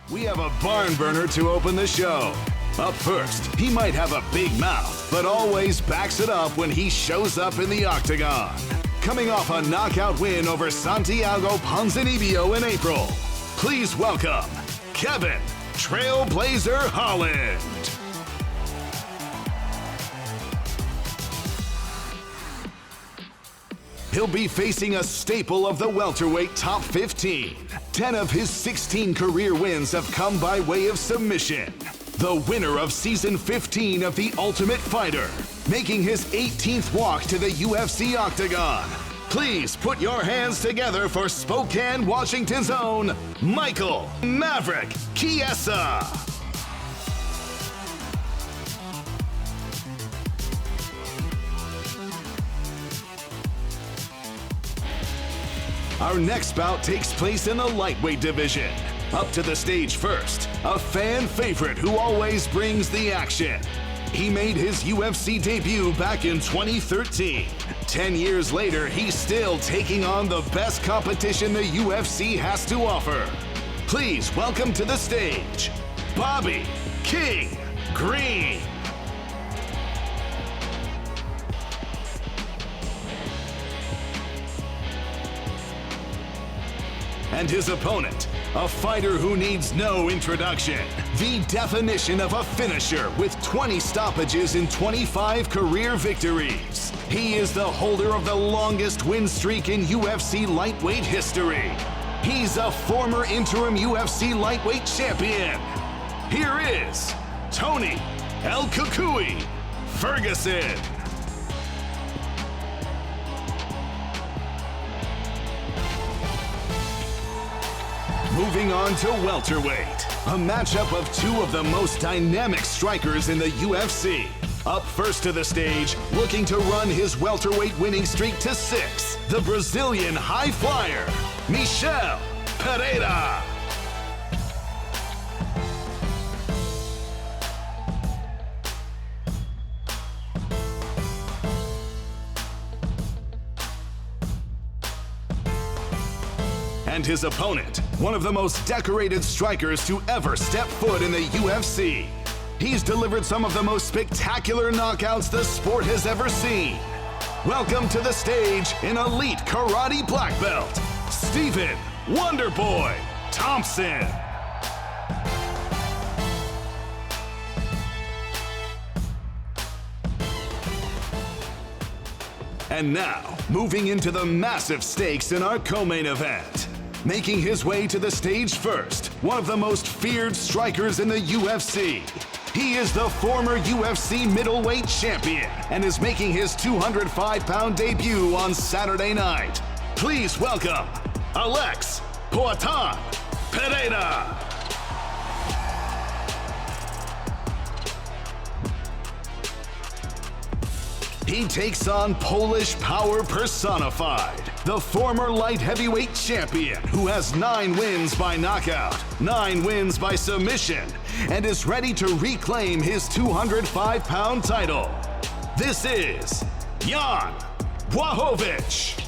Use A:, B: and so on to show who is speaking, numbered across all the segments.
A: We have a barn burner to open the show. Up first, he might have a big mouth, but always backs it up when he shows up in the octagon. Coming off a knockout win over Santiago Ponzinibbio in April, please welcome Kevin Trailblazer Holland. He'll be facing a staple of the welterweight top 15. 10 of his 16 career wins have come by way of submission. The winner of season 15 of The Ultimate Fighter, making his 18th walk to the UFC octagon. Please put your hands together for Spokane, Washington's own Michael Maverick Chiesa. Our next bout takes place in the lightweight division. Up to the stage first, a fan favorite who always brings the action. He made his UFC debut back in 2013. 10 years later, he's still taking on the best competition the UFC has to offer. Please welcome to the stage, Bobby King Green. And his opponent, a fighter who needs no introduction. The definition of a finisher with 20 stoppages and 25 career victories. He is the holder of the longest win streak in UFC lightweight history. He's a former interim UFC lightweight champion. Here is Tony El Cucuy Ferguson. Moving on to welterweight, a matchup of two of the most dynamic strikers in the UFC. Up first to the stage, looking to run his welterweight winning streak to 6, the Brazilian high flyer, Michel Pereira. And his opponent, one of the most decorated strikers to ever step foot in the UFC. He's delivered some of the most spectacular knockouts the sport has ever seen. Welcome to the stage in elite karate black belt, Stephen Wonderboy Thompson. And now, moving into the massive stakes in our co-main event. Making his way to the stage first, one of the most feared strikers in the UFC. He is the former UFC middleweight champion and is making his 205-pound debut on Saturday night. Please welcome Alex Poatan Pereira. He takes on Polish power personified, the former light heavyweight champion who has 9 wins by knockout, 9 wins by submission, and is ready to reclaim his 205-pound title. This is Jon Blachowicz.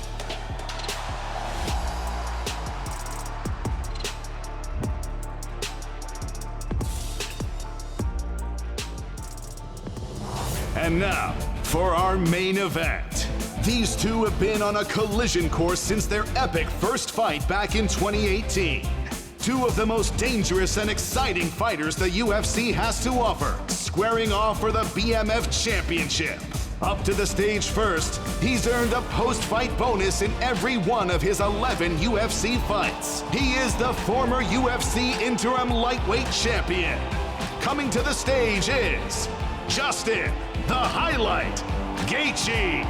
A: And now, for our main event. These two have been on a collision course since their epic first fight back in 2018. Two of the most dangerous and exciting fighters the UFC has to offer, squaring off for the BMF Championship. Up to the stage first, he's earned a post-fight bonus in every one of his 11 UFC fights. He is the former UFC interim lightweight champion. Coming to the stage is Dustin, the highlight, Gaethje.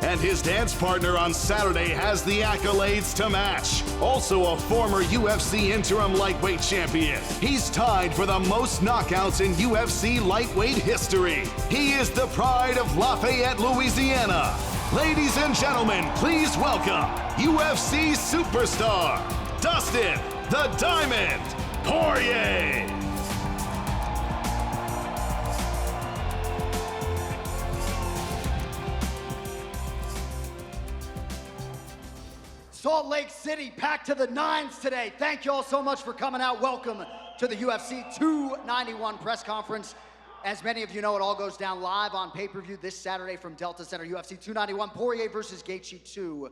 A: And his dance partner on Saturday has the accolades to match. Also a former UFC interim lightweight champion. He's tied for the most knockouts in UFC lightweight history. He is the pride of Lafayette, Louisiana. Ladies and gentlemen, please welcome UFC superstar, Dustin the Diamond Poirier.
B: Salt Lake City packed to the nines today. Thank you all so much for coming out. Welcome to the UFC 291 press conference. As many of you know, it all goes down live on pay-per-view this Saturday from Delta Center. UFC 291, Poirier versus Gaethje 2.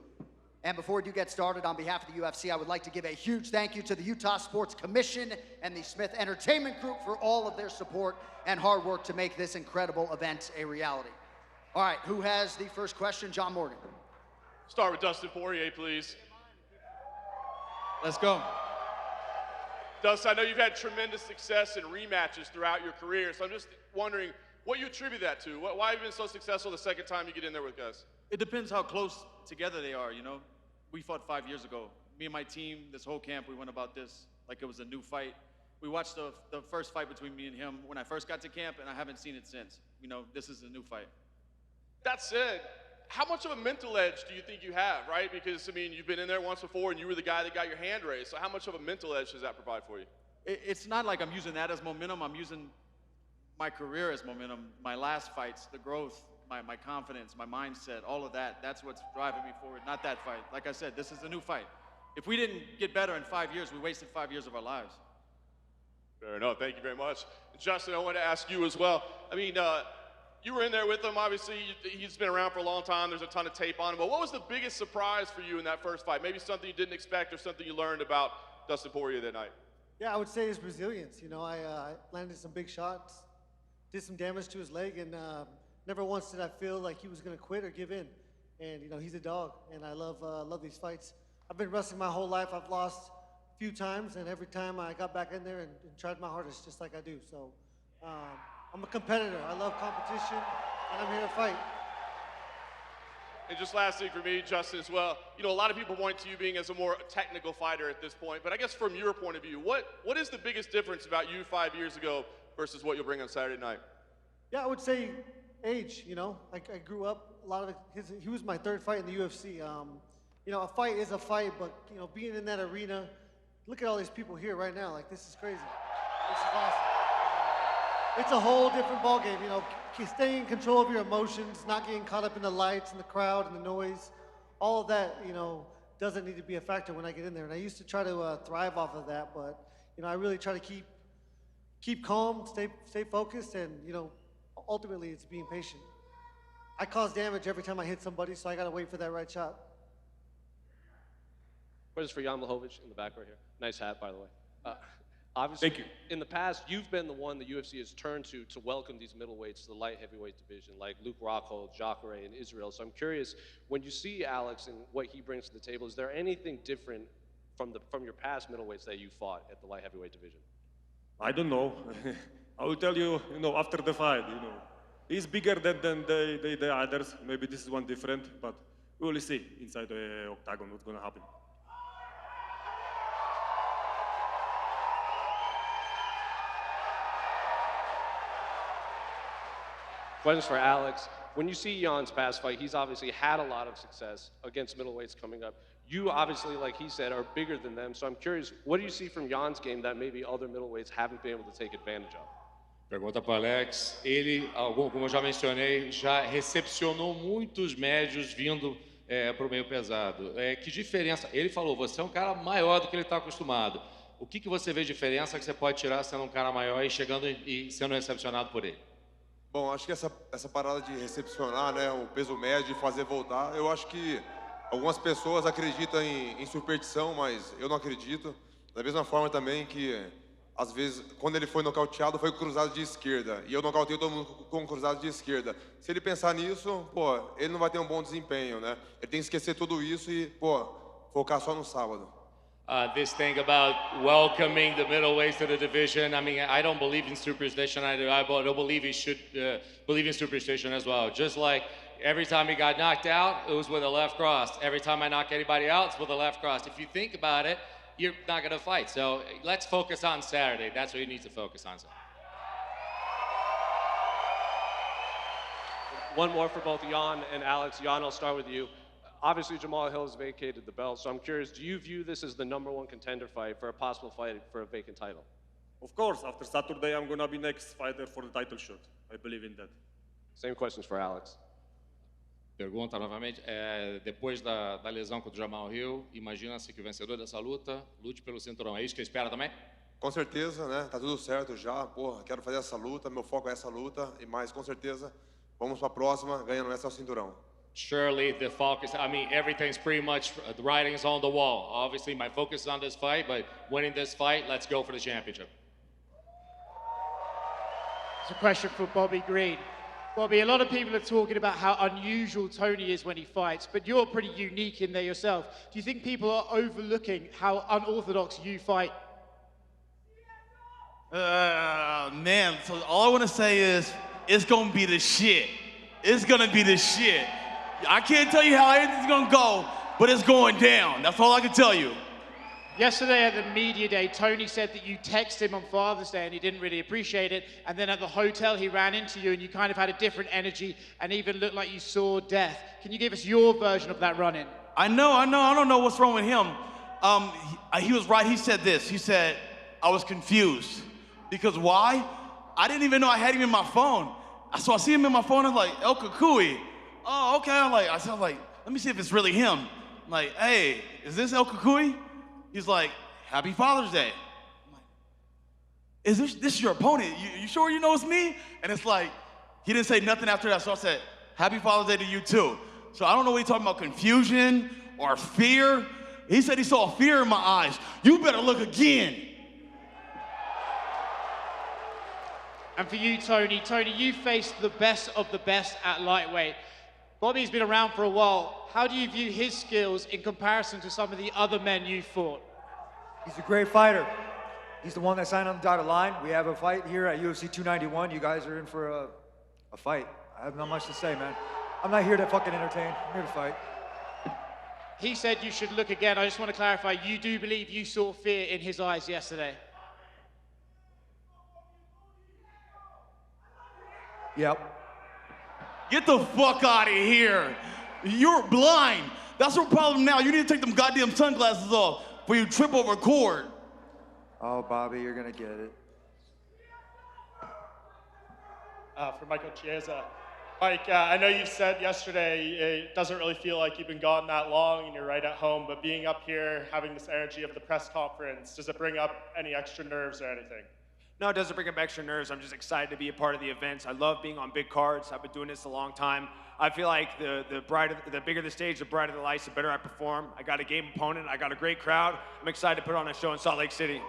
B: And before we do get started, on behalf of the UFC, I would like to give a huge thank you to the Utah Sports Commission and the Smith Entertainment Group for all of their support and hard work to make this incredible event a reality. All right, who has the first question? John Morgan.
C: Start with Dustin Poirier, please.
D: Let's go.
C: Dustin, I know you've had tremendous success in rematches throughout your career, so I'm just wondering what you attribute that to. Why have you been so successful the second time you get in there with guys?
D: It depends how close together they are, you know? We fought 5 years ago. Me and my team, this whole camp, we went about this like it was a new fight. We watched the first fight between me and him when I first got to camp, and I haven't seen it since. You know, this is a new fight.
C: That said, how much of a mental edge do you think you have, right? Because, I mean, you've been in there once before, and you were the guy that got your hand raised. So how much of a mental edge does that provide for you?
D: It's not like I'm using that as momentum. I'm using my career as momentum. My last fights, the growth, my confidence, my mindset, all of that, that's what's driving me forward, not that fight. Like I said, this is a new fight. If we didn't get better in 5 years, we wasted 5 years of our lives.
C: Fair enough. Thank you very much. Justin, I want to ask you as well. I mean, you were in there with him, obviously. He's been around for a long time. There's a ton of tape on him. But what was the biggest surprise for you in that first fight? Maybe something you didn't expect or something you learned about Dustin Poirier that night?
E: Yeah, I would say his resilience. You know, I landed some big shots, did some damage to his leg, and never once did I feel like he was going to quit or give in. And, you know, he's a dog, and I love these fights. I've been wrestling my whole life. I've lost a few times, and every time I got back in there and tried my hardest, just like I do. So I'm a competitor. I love competition, and I'm here to fight.
C: And just lastly for me, Justin, as well, you know, a lot of people point to you being as a more technical fighter at this point, but I guess from your point of view, what is the biggest difference about you 5 years ago versus what you'll bring on Saturday night?
E: Yeah, I would say age, you know. I grew up, a lot of he was my third fight in the UFC. You know, a fight is a fight, but, you know, being in that arena, look at all these people here right now. Like, this is crazy. This is awesome. It's a whole different ballgame, you know, staying in control of your emotions, not getting caught up in the lights and the crowd and the noise. All of that, you know, doesn't need to be a factor when I get in there. And I used to try to thrive off of that, but, you know, I really try to keep calm, stay focused, and, you know, ultimately it's being patient. I cause damage every time I hit somebody, so I got to wait for that right shot.
F: Questions for Jon Blachowicz in the back right here. Nice hat, by the way. Obviously,
C: Thank you.
F: In the past, you've been the one the UFC has turned to welcome these middleweights to the light heavyweight division, like Luke Rockhold, Jacare, and Israel. So I'm curious, when you see Alex and what he brings to the table, is there anything different from your past middleweights that you fought at the light heavyweight division?
G: I don't know. I will tell you, you know, after the fight, you know. He's bigger than the others. Maybe this is one different, but we will see inside the octagon what's going to happen.
F: Questions for Alex. When you see Jon's past fight, he's obviously had a lot of success against middleweights coming up. You obviously, like he said, are bigger than them. So I'm curious, what do you see from Jon's game that maybe other middleweights haven't been able to take advantage of?
H: Pergunta para o Alex. Ele, como eu já mencionei, já recepcionou muitos médios vindo para o meio pesado. Que diferença? Ele falou, você é um cara maior do que ele está acostumado. O que você vê de diferença que você pode tirar sendo um cara maior e chegando e sendo recepcionado por ele?
I: Bom, acho que essa parada de recepcionar, né, o peso médio e fazer voltar, eu acho que algumas pessoas acreditam em superstição, mas eu não acredito. Da mesma forma também que, às vezes, quando ele foi nocauteado, foi cruzado de esquerda. E eu nocauteei todo mundo com cruzado de esquerda. Se ele pensar nisso, pô, ele não vai ter um bom desempenho, né? Ele tem que esquecer tudo isso e, pô, focar só no sábado.
H: This thing about welcoming the middleweights to the division. I mean, I don't believe in superstition. I don't believe he should believe in superstition as well. Just like every time he got knocked out, it was with a left cross. Every time I knock anybody out, it's with a left cross. If you think about it, you're not going to fight. So let's focus on Saturday. That's what you need to focus on.
F: One more for both Jon and Alex. Jon, I'll start with you. Obviously, Jamal Hill has vacated the belt, so I'm curious, do you view this as the #1 contender fight for a possible fight for a vacant title?
G: Of course, after Saturday, I'm going to be next fighter for the title shot. I believe in that.
F: Same questions for Alex.
H: Pergunta novamente, depois da lesão contra o Jamal Hill, imagina-se que o vencedor dessa luta lute pelo cinturão. É isso que espera também?
I: Com certeza, né? Tá tudo certo já. Porra, quero fazer essa luta, meu foco é essa luta. E mais, com certeza, vamos pra próxima, ganhando essa ao cinturão.
H: Surely the focus, I mean, everything's pretty much, the writing's on the wall. Obviously, my focus is on this fight, but winning this fight, let's go for the championship.
J: It's a question for Bobby Green. Bobby, a lot of people are talking about how unusual Tony is when he fights, but you're pretty unique in there yourself. Do you think people are overlooking how unorthodox you fight?
K: Man, so all I want to say is, it's going to be the shit. It's going to be the shit. I can't tell you how everything's going to go, but it's going down. That's all I can tell you.
J: Yesterday at the media day, Tony said that you texted him on Father's Day and he didn't really appreciate it. And then at the hotel, he ran into you and you kind of had a different energy and even looked like you saw death. Can you give us your version of that run-in?
K: I know. I don't know what's wrong with him. He was right. He said this. He said, I was confused. Because why? I didn't even know I had him in my phone. So I see him in my phone, I was like, El Kukui. Oh, okay. I said, let me see if it's really him. I'm like, hey, is this El Kukui? He's like, Happy Father's Day. I'm like, is this your opponent? You sure you know it's me? And it's like, he didn't say nothing after that. So I said, Happy Father's Day to you too. So I don't know what he's talking about, confusion or fear. He said he saw fear in my eyes. You better look again.
J: And for you, Tony, you faced the best of the best at lightweight. Bobby's been around for a while. How do you view his skills in comparison to some of the other men you fought?
L: He's a great fighter. He's the one that signed on the dotted line. We have a fight here at UFC 291. You guys are in for a fight. I have not much to say, man. I'm not here to fucking entertain. I'm here to fight.
J: He said you should look again. I just want to clarify, you do believe you saw fear in his eyes yesterday?
L: Yep.
K: Get the fuck out of here. You're blind. That's your problem now. You need to take them goddamn sunglasses off before you trip over a cord.
L: Oh, Bobby, you're gonna get it.
M: For Michael Chiesa. Mike, I know you said yesterday it doesn't really feel like you've been gone that long and you're right at home, but being up here, having this energy of the press conference, does it bring up any extra nerves or anything?
N: No, it doesn't bring up extra nerves. I'm just excited to be a part of the events. I love being on big cards. I've been doing this a long time. I feel like the bigger the stage, the brighter the lights, the better I perform. I got a game opponent. I got a great crowd. I'm excited to put on a show in Salt Lake City.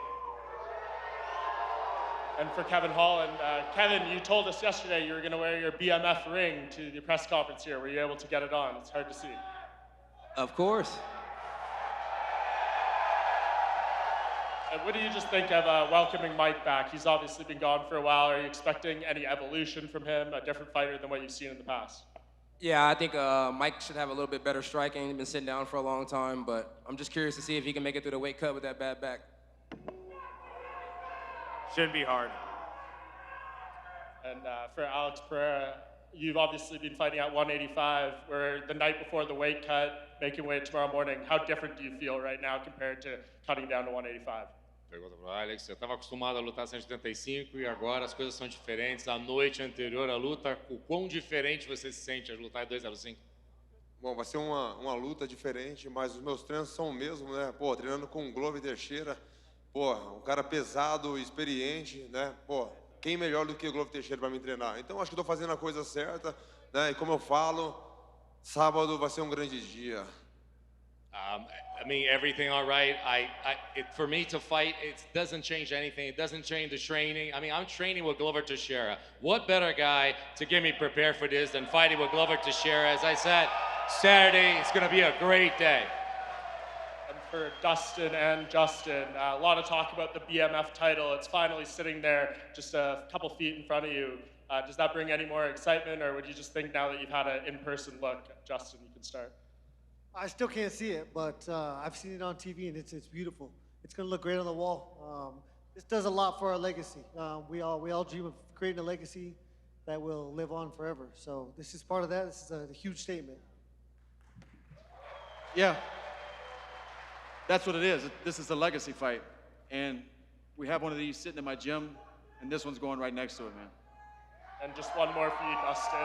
M: And for Kevin Holland, Kevin, you told us yesterday you were going to wear your BMF ring to the press conference here. Were you able to get it on? It's hard to see.
O: Of course.
M: What do you just think of welcoming Mike back? He's obviously been gone for a while. Are you expecting any evolution from him, a different fighter than what you've seen in the past?
O: Yeah, I think Mike should have a little bit better striking. He's been sitting down for a long time, but I'm just curious to see if he can make it through the weight cut with that bad back.
N: Shouldn't be hard.
M: And for Alex Pereira, you've obviously been fighting at 185, where the night before the weight cut, making weight tomorrow morning. How different do you feel right now compared to cutting down to 185?
H: Pergunta para o Alex, você estava acostumado a lutar 185 e agora as coisas são diferentes. A noite anterior à luta, o quão diferente você se sente a lutar em 205?
I: Bom, vai ser uma luta diferente, mas os meus treinos são o mesmo, né? Pô, treinando com o Glover Teixeira, pô, um cara pesado, experiente, né? Pô, quem melhor do que o Glover Teixeira para me treinar? Então acho que estou fazendo a coisa certa, né? E como eu falo, sábado vai ser um grande dia.
H: I mean, everything all right. For me to fight, it doesn't change anything. It doesn't change the training. I mean, I'm training with Glover Teixeira. What better guy to get me prepared for this than fighting with Glover Teixeira? As I said, Saturday, it's going to be a great day.
M: And for Dustin and Justin, a lot of talk about the BMF title. It's finally sitting there just a couple feet in front of you. Does that bring any more excitement, or would you just think now that you've had an in-person look, Justin, you can start?
E: I still can't see it, but I've seen it on TV, and it's beautiful. It's going to look great on the wall. This does a lot for our legacy. We all dream of creating a legacy that will live on forever. So this is part of that. This is a huge statement.
D: Yeah, that's what it is. This is a legacy fight. And we have one of these sitting in my gym, and this one's going right next to it, man.
M: And just one more for you, Dustin.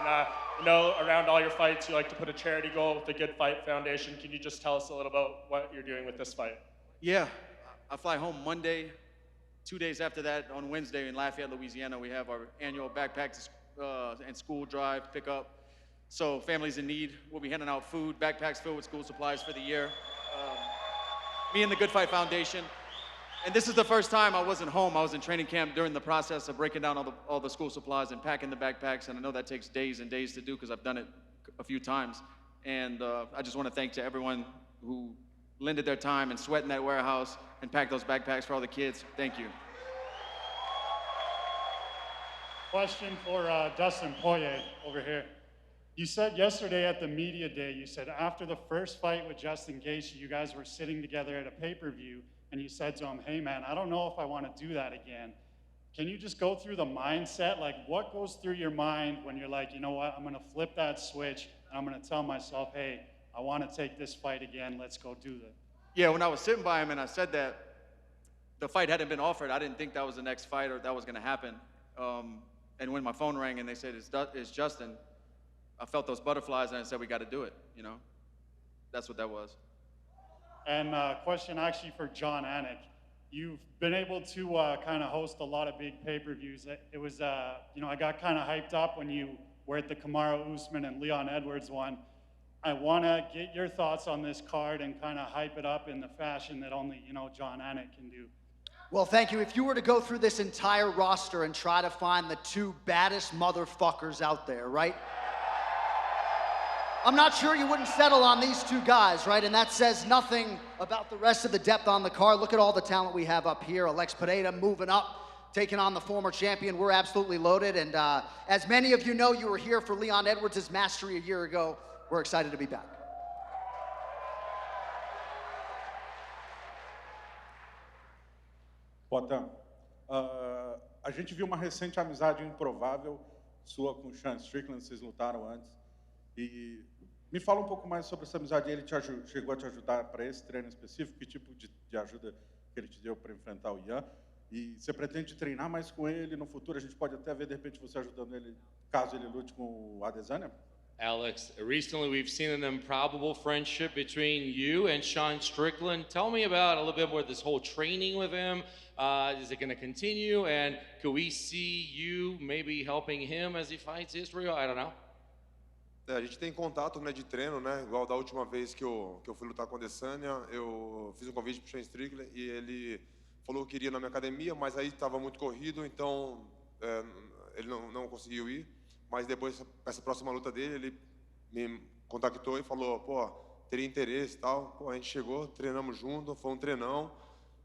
M: You know, around all your fights, you like to put a charity goal with the Good Fight Foundation. Can you just tell us a little about what you're doing with this fight?
D: Yeah, I fly home Monday. 2 days after that, on Wednesday in Lafayette, Louisiana, we have our annual backpack and school drive pickup. So families in need, we'll be handing out food, backpacks filled with school supplies for the year. Me and the Good Fight Foundation. And this is the first time I wasn't home. I was in training camp during the process of breaking down all the school supplies and packing the backpacks. And I know that takes days and days to do because I've done it a few times. And I just want to thank to everyone who lended their time and sweat in that warehouse and packed those backpacks for all the kids. Thank you.
P: Question for Dustin Poirier over here. You said yesterday at the media day, you said after the first fight with Justin Gaethje, you guys were sitting together at a pay-per-view, and you said to him, hey man, I don't know if I want to do that again. Can you just go through the mindset? Like what goes through your mind when you're like, you know what, I'm going to flip that switch, and I'm going to tell myself, hey, I want to take this fight again, let's go do that. Yeah, when I was sitting by him and I said that, the fight hadn't been offered, I didn't think that was the next fight or that was going to happen. And when my phone rang and they said, it's Justin, I felt those butterflies and I said, we got to do it, you know? That's what that was. And question actually for Jon Anik. You've been able to kind of host a lot of big pay-per-views. It was, you know, I got kind of hyped up when you were at the Kamaru Usman and Leon Edwards one. I want to get your thoughts on this card and kind of hype it up in the fashion that only, you know, Jon Anik can do.
B: Well, thank you. If you were to go through this entire roster and try to find the two baddest motherfuckers out there, right? I'm not sure you wouldn't settle on these two guys, right? And that says nothing about the rest of the depth on the card. Look at all the talent we have up here. Alex Pereira moving up, taking on the former champion. We're absolutely loaded. And as many of you know, you were here for Leon Edwards' mastery a year ago. We're excited to be back.
Q: Potan, a gente viu uma recente amizade improvável sua com o Chiesa and Strickland, vocês lutaram antes. E me fala um pouco mais sobre essa amizade. Ele chegou a te ajudar para esse treino específico? Que tipo de ajuda que ele te deu para enfrentar o Ian? E você pretende treinar mais com ele no futuro? A gente pode até ver, de repente, você ajudando ele, caso ele lute com o Adesanya?
H: Alex, recently we've seen an improbable friendship between you and Chiesa Strickland. Tell me about a little bit more this whole training with him. Is it going to continue? And could we see you maybe helping him as he fights Israel? I don't know.
I: A gente tem contato, né, de treino, né? Igual da última vez que eu fui lutar com a Adesanya, eu fiz um convite pro Chiesa Strickland e ele falou que queria ir na minha academia, mas aí estava muito corrido, então ele não conseguiu ir. Mas depois, essa próxima luta dele, ele me contactou e falou, pô, teria interesse e tal. Pô, a gente chegou, treinamos junto, foi um treinão,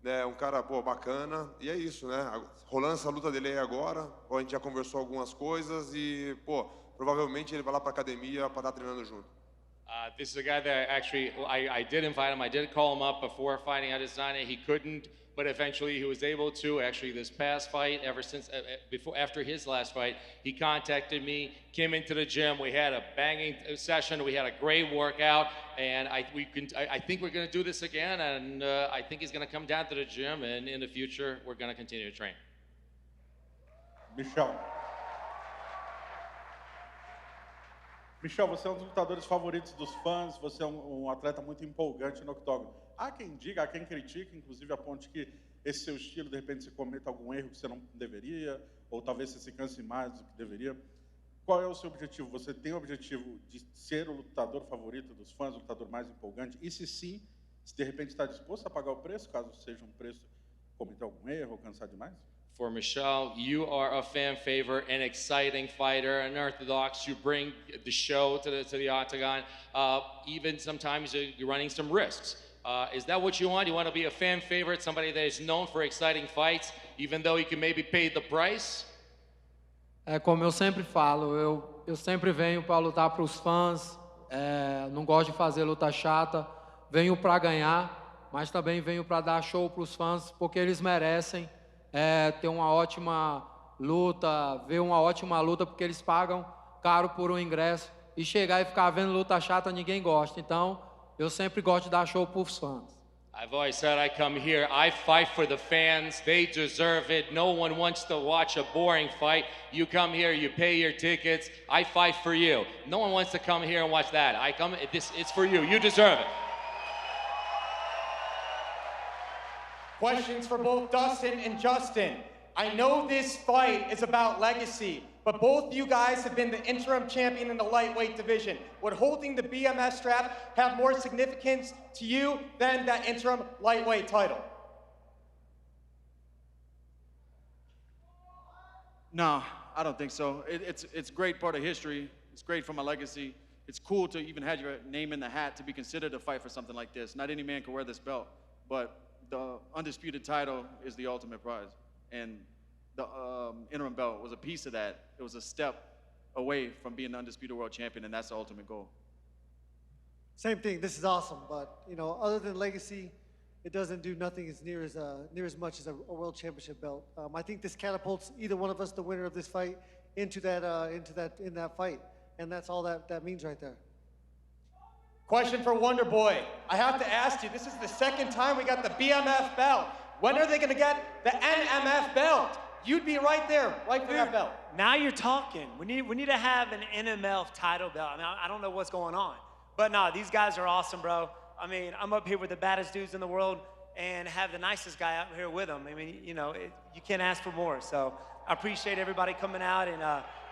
I: né, um cara, pô, bacana. E é isso, né? Rolando essa luta dele aí agora, pô, a gente já conversou algumas coisas e, pô, provavelmente ele vai lá pra academia para estar treinando junto.
H: This is a guy that actually, I did invite him. I did call him up before fighting Adesanya. He couldn't, but eventually he was able to. Actually, this past fight, ever since, after his last fight, he contacted me, came into the gym. We had a banging session. We had a great workout, and I think we're going to do this again. And I think he's going to come down to the gym, and in the future, we're going to continue to train.
Q: Michel, você é um dos lutadores favoritos dos fãs, você é um atleta muito empolgante no octógono. Há quem diga, há quem critique, inclusive aponte que esse seu estilo, de repente, você cometa algum erro que você não deveria, ou talvez você se canse mais do que deveria. Qual é o seu objetivo? Você tem o objetivo de ser o lutador favorito dos fãs, o lutador mais empolgante? E se sim, se de repente está disposto a pagar o preço, caso seja um preço cometer algum erro ou cansar demais?
H: For Michel, you are a fan favorite, an exciting fighter, unorthodox. You bring the show to the octagon. Even sometimes you're running some risks. Is that what you want? You want to be a fan favorite, somebody that is known for exciting fights, even though you can maybe pay the price?
R: É como eu sempre falo, eu sempre venho para lutar para os fãs. Não gosto de fazer luta chata. Venho para ganhar, mas também venho para dar show para os fãs, porque eles merecem. Ter uma ótima luta, ver uma ótima luta, porque eles pagam caro por um ingresso, e chegar e ficar vendo luta chata, ninguém gosta. Então, eu sempre gosto de dar show para os fãs.
H: I've always said I come here, I fight for the fans. They deserve it. No one wants to watch a boring fight. You come here, you pay your tickets. I fight for you. No one wants to come here and watch that. It's for you. You deserve it.
S: Questions for both Dustin and Justin. I know this fight is about legacy, but both you guys have been the interim champion in the lightweight division. Would holding the BMF strap have more significance to you than that interim lightweight title?
D: No, I don't think so. It's a great part of history. It's great for my legacy. It's cool to even have your name in the hat to be considered to fight for something like this. Not any man can wear this belt, but the undisputed title is the ultimate prize. And the interim belt was a piece of that. It was a step away from being the undisputed world champion, and that's the ultimate goal.
E: Same thing. This is awesome, but you know, other than legacy, it doesn't do nothing as near as much as a world championship belt. I think this catapults either one of us, the winner of this fight, into that fight, and that's all that means right there.
S: Question for Wonder Boy. I have to ask you, this is the second time we got the BMF belt. When are they gonna get the NMF belt? You'd be right there, right for that belt.
T: Now you're talking. We need to have an NMF title belt. I mean, I don't know what's going on. But no, these guys are awesome, bro. I mean, I'm up here with the baddest dudes in the world and have the nicest guy out here with them. I mean, you know, you can't ask for more. So I appreciate everybody coming out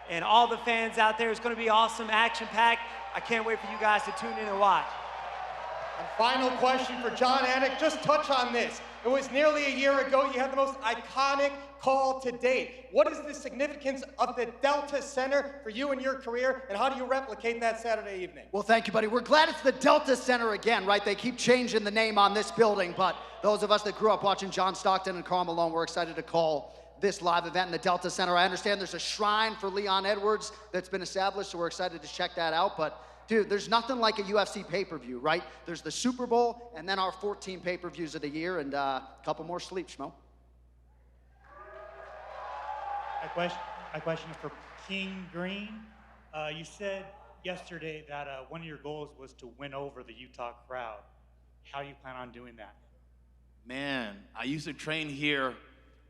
T: and all the fans out there. It's gonna be awesome, action-packed. I can't wait for you guys to tune in and watch.
S: And final question for Jon Anik, just touch on this. It was nearly a year ago, you had the most iconic call to date. What is the significance of the Delta Center for you and your career, and how do you replicate that Saturday evening?
B: Well, thank you, buddy. We're glad it's the Delta Center again, right? They keep changing the name on this building, but those of us that grew up watching John Stockton and Karl Malone, we're excited to call this live event in the Delta Center. I understand there's a shrine for Leon Edwards that's been established, so we're excited to check that out, but dude, there's nothing like a UFC pay-per-view, right? There's the Super Bowl, and then our 14 pay-per-views of the year, and a couple more sleep, Schmo.
U: My question is for King Green. You said yesterday that one of your goals was to win over the Utah crowd. How do you plan on doing that?
K: Man, I used to train here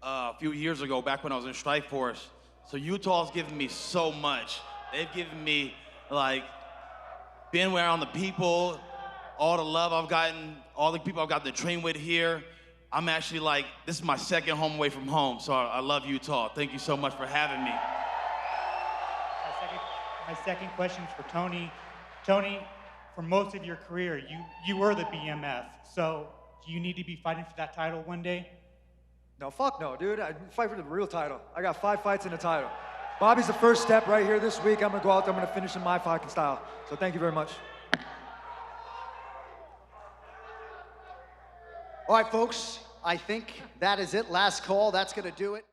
K: a few years ago, back when I was in Strikeforce. So Utah's given me so much. They've given me, like, being around the people, all the love I've gotten, all the people I've got to train with here. I'm actually like, this is my second home away from home, so I love Utah. Thank you so much for having me.
U: My second question is for Tony. Tony, for most of your career, you were the BMF, so do you need to be fighting for that title one day?
L: No, fuck no, dude. I fight for the real title. I got 5 fights in the title. Bobby's the first step right here this week. I'm gonna go out there, I'm gonna finish in my fighting style. So thank you very much.
B: All right, folks, I think that is it. Last call, that's gonna do it.